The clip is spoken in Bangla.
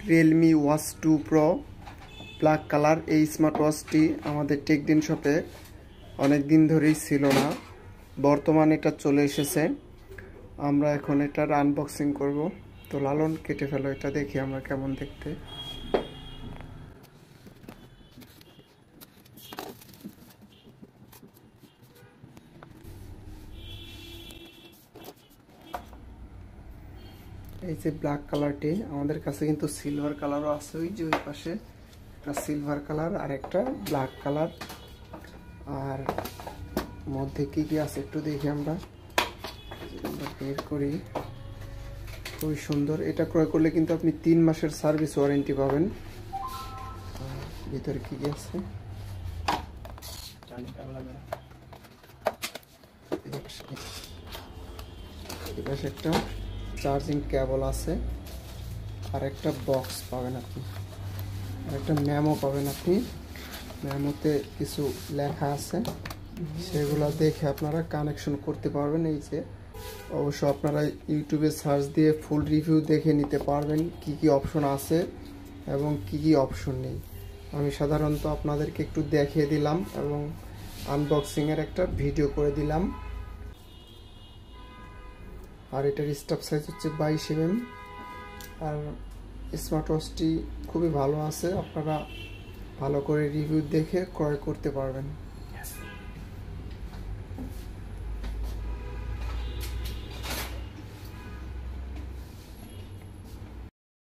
Realme Watch 2 Pro black colour. এই স্মার্ট ওয়াচটি আমাদের টেকডেন শপে অনেক দিন ধরেই ছিল না, বর্তমানে এটা চলে এসেছে। আমরা এখন এটার আনবক্সিং করব। তো লালন কেটে ফেলো, এটা দেখি আমরা কেমন দেখতে। এই যে ব্ল্যাক কালারটি, আমাদের কাছে কিন্তু সিলভার কালারও আছে, ওই যে ওই পাশে একটা সিলভার কালার আর একটা ব্ল্যাক কালার। আর মধ্যে কি কি আছে একটু দেখি আমরা বের করি। খুবই সুন্দর। এটা ক্রয় করলে কিন্তু আপনি 3 মাসের সার্ভিস ওয়ারেন্টি পাবেন। ভিতরে কি কি আছে এপাশে একটা চার্জিং কেবল আছে, আর একটা বক্স পাবেন আপনি, আর একটা মেমো পাবেন আপনি। মেমোতে কিছু লেখা আছে, সেগুলো দেখে আপনারা কানেকশন করতে পারবেন। এই যে অবশ্য আপনারা ইউটিউবে সার্চ দিয়ে ফুল রিভিউ দেখে নিতে পারবেন কি কি অপশন আছে এবং কি কি অপশন নেই। আমি সাধারণত আপনাদেরকে একটু দেখিয়ে দিলাম এবং আনবক্সিংয়ের একটা ভিডিও করে দিলাম। আর এটার স্টাফ সাইজ হচ্ছে 22 mm। আর স্মার্ট ওয়াচটি খুবই ভালো আছে, আপনারা ভালো করে রিভিউ দেখে ক্রয় করতে পারবেন।